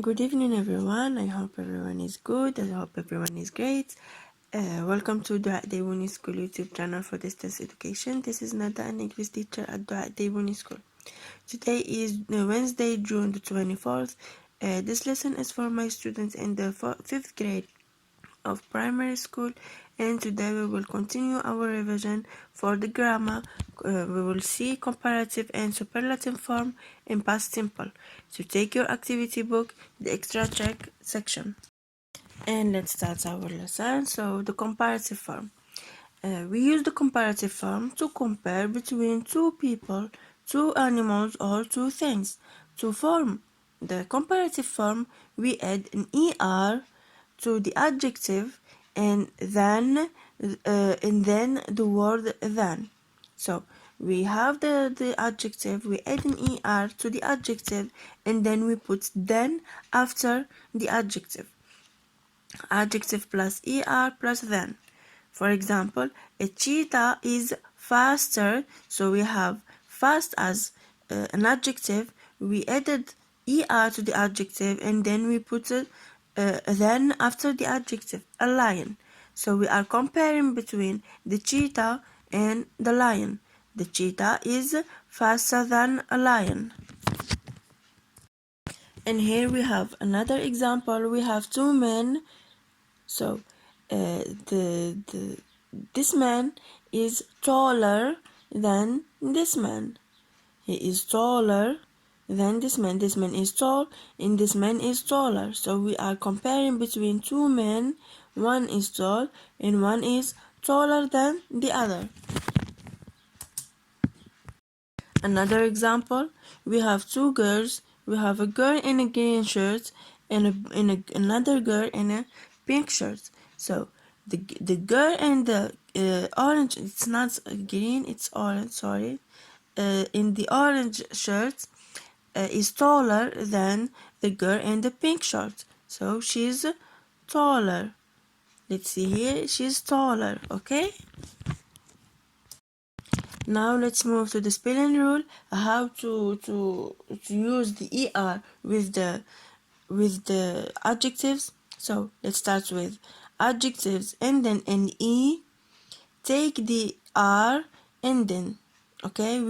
Good evening, everyone. I hope everyone is good. I hope everyone is great. Welcome to Dua Daybuni School YouTube channel for distance education. This is Nada, an English teacher at Dua Daybuni School. Today is Wednesday, June the 24th. This lesson is for my students in the 5th grade of primary school, and today we will continue our revision for the grammar. We will see comparative and superlative form in past simple. So take your activity book, the extra check section, and let's start our lesson. So the comparative form. We use the comparative form to compare between two people, two animals, or two things. To form the comparative form, we add an er to the adjective and then the word than. So we have the adjective, we add an er to the adjective, and then we put then after the adjective. Adjective plus er plus than. For example, a cheetah is faster, so we have fast as an adjective. We added er to the adjective and then we put it then after the adjective, a lion. So we are comparing between the cheetah and the lion. The cheetah is faster than a lion. And here we have another example. We have two men. So this man is taller than this man. He is taller than this man. This man is tall and this man is taller. So we are comparing between two men. One is tall and one is taller than the other. Another example, we have two girls. We have a girl in a green shirt and another girl in a pink shirt. So the girl in the orange, it's not green, it's orange, sorry. In the orange shirt is taller than the girl in the pink shirt. So she's taller. Let's see here, she's taller, okay? Now let's move to the spelling rule, how to use the er with the adjectives. So let's start with adjectives and then an e. Take the r and then, okay,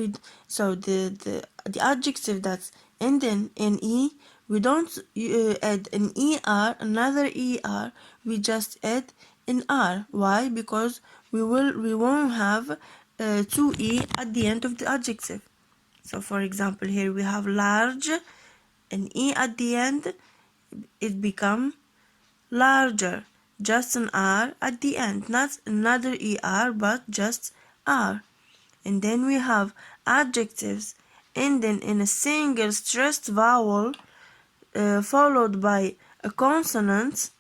so the adjective that's ending in e, we don't add an er, another er, we just add an r. Why? Because we won't have two e at the end of the adjective. So for example, here we have large, an e at the end, it become larger. Just an r at the end, not another er, but just r. And then we have adjectives ending in a single stressed vowel followed by a consonant.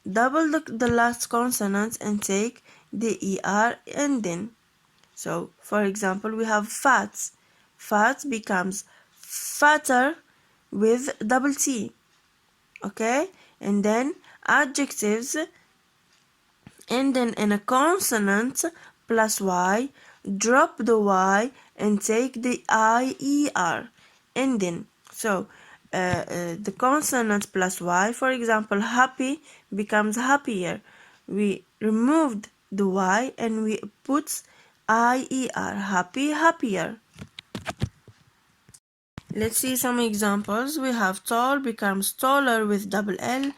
Double the last consonant and take the er ending. So for example, we have fat. Fat becomes fatter with double t, okay? And then adjectives ending in a consonant plus y, drop the y and take the ier ending. So the consonant plus y, for example, happy becomes happier. We removed the y and we put ier, happy, happier. Let's see some examples. We have tall becomes taller with double L,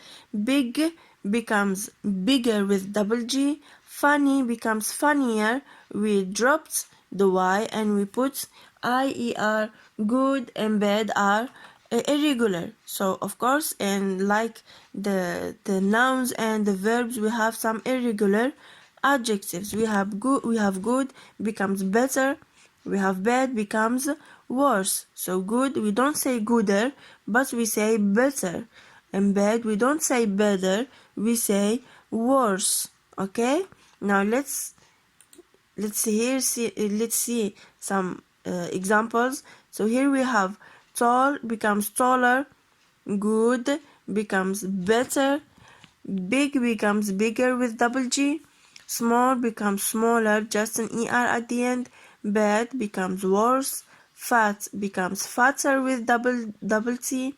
big becomes bigger with double G, funny becomes funnier. We dropped the Y and we put IER, good and bad are irregular. So of course, and like the nouns and the verbs, we have some irregular adjectives. We have good becomes better. We have bad becomes worse. So good, we don't say gooder, but we say better. And bad, we don't say better, we say worse. Okay? Now let's see some examples. So here we have tall becomes taller, good becomes better, big becomes bigger with double G, small becomes smaller, just an ER at the end, bad becomes worse, fat becomes fatter with double T,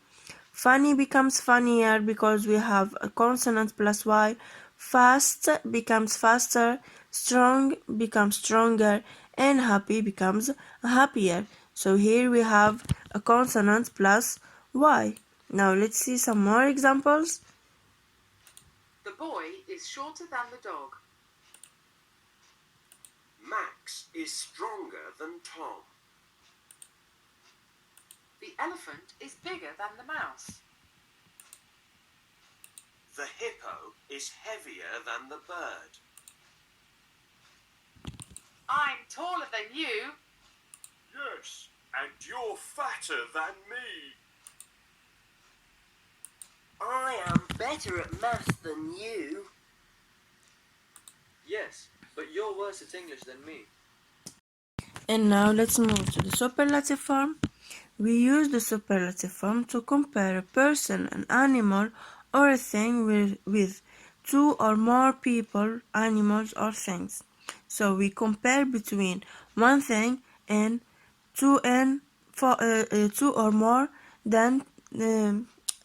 Funny becomes funnier because we have a consonant plus y. Fast becomes faster. Strong becomes stronger. And happy becomes happier. So here we have a consonant plus y. Now let's see some more examples. The boy is shorter than the dog. Max is stronger than Tom. The elephant is bigger than the mouse. The hippo is heavier than the bird. I'm taller than you. Yes, and you're fatter than me. I am better at maths than you. Yes, but you're worse at English than me. And now let's move to the superlative form. We use the superlative form to compare a person, an animal, or a thing with two or more people, animals, or things. So we compare between one thing and two or more than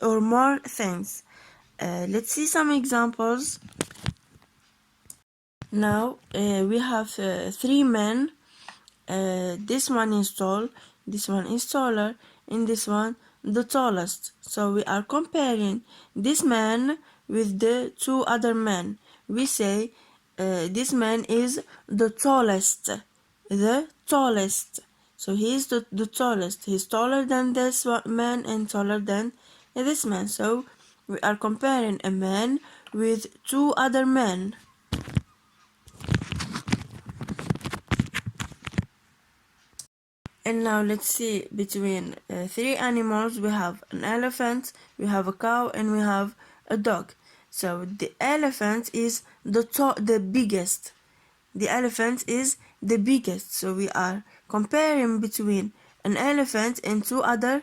or more things. Let's see some examples. Now we have three men. This one is tall, this one is taller, and this one the tallest. So we are comparing this man with the two other men. We say this man is the tallest. The tallest. So he is the tallest. He's taller than this man and taller than this man. So we are comparing a man with two other men. And now let's see between three animals. We have an elephant, we have a cow, and we have a dog. So the elephant is the biggest. The elephant is the biggest. So we are comparing between an elephant and two other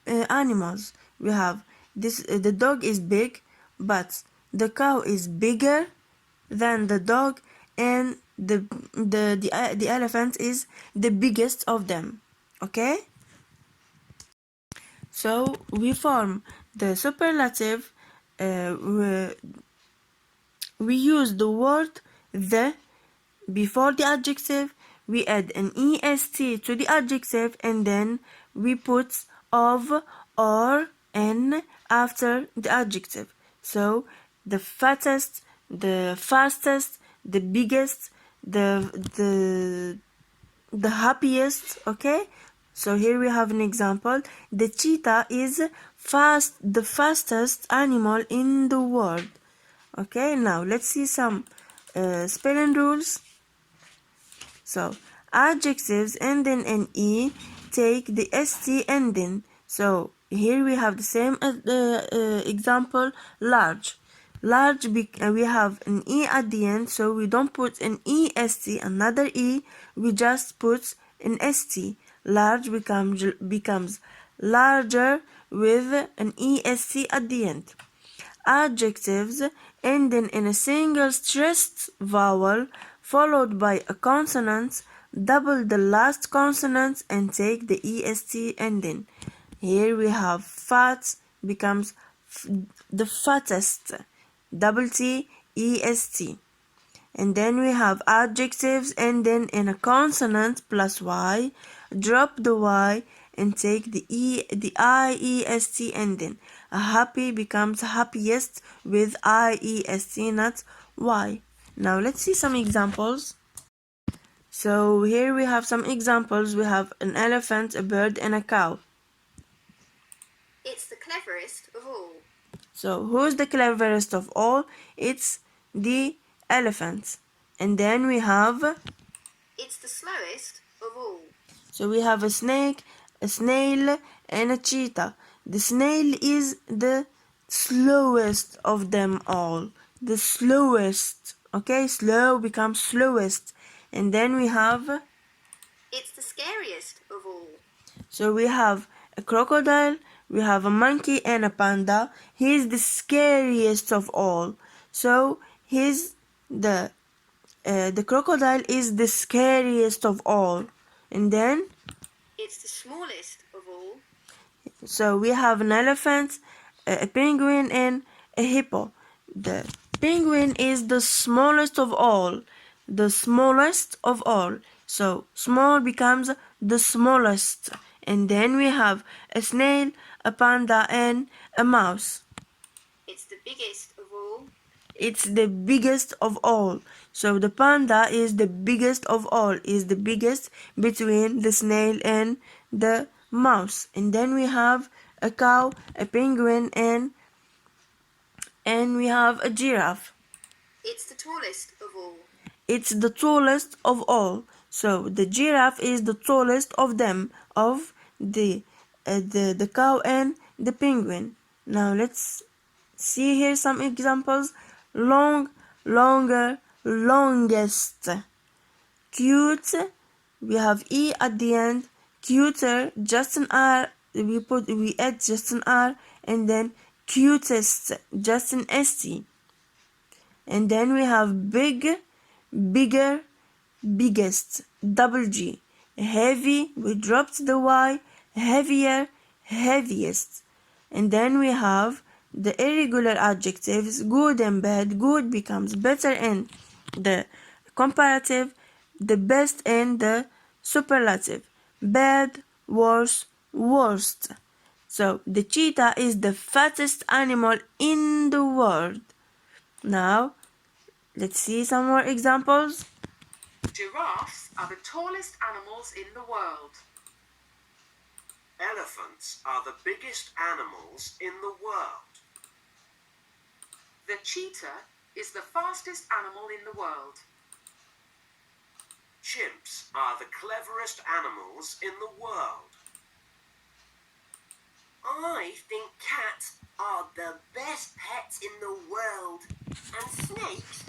animals. We have this. The dog is big, but the cow is bigger than the dog, and the elephant is the biggest of them. Okay, so we form the superlative. We use the word the before the adjective. We add an est to the adjective, and then we put of or n after the adjective. So the fattest, the fastest, the biggest, the happiest. Okay, so here we have an example. The cheetah is the fastest animal in the world. Okay, now let's see some spelling rules. So adjectives ending in e take the st ending. So here we have the same example. Large. We have an e at the end, so we don't put an est, another e, we just put an st. Large becomes larger with an est at the end. Adjectives ending in a single stressed vowel followed by a consonant, double the last consonant and take the est ending. Here we have fat becomes the fattest, double t, est. And then we have adjectives ending in a consonant plus y, drop the y and take the iest ending. A happy becomes happiest with iest, not y. Now let's see some examples. So here we have some examples. We have an elephant, a bird, and a cow. It's the cleverest of all. So who's the cleverest of all? It's the elephant. And then we have... It's the slowest of all. So we have a snake, a snail, and a cheetah. The snail is the slowest of them all. The slowest. Okay, slow becomes slowest. And then we have... It's the scariest of all. So we have a crocodile, we have a monkey, and a panda. He's the scariest of all. So the crocodile is the scariest of all. And then it's the smallest of all. So we have an elephant, a penguin, and a hippo. The penguin is the smallest of all. The smallest of all. So small becomes the smallest. And then we have a snail, a panda, and a mouse. It's the biggest of all. It's the biggest of all. So the panda is the biggest of all, is the biggest between the snail and the mouse. And then we have a cow, a penguin, and we have a giraffe. It's the tallest of all. It's the tallest of all. So the giraffe is the tallest of them, of the cow and the penguin. Now let's see here some examples. Long, longer, longest. Cute, we have E at the end. Cuter, just an R, we add just an R, and then cutest, just an ST. And then we have big, bigger, biggest, double G. Heavy, we dropped the Y. Heavier, heaviest. And then we have the irregular adjectives, good and bad. Good becomes better in the comparative, the best in the superlative, bad, worse, worst. So the cheetah is the fattest animal in the world. Now let's see some more examples. Giraffes are the tallest animals in the world. Elephants are the biggest animals in the world. The cheetah is the fastest animal in the world. Chimps are the cleverest animals in the world. I think cats are the best pets in the world. And snakes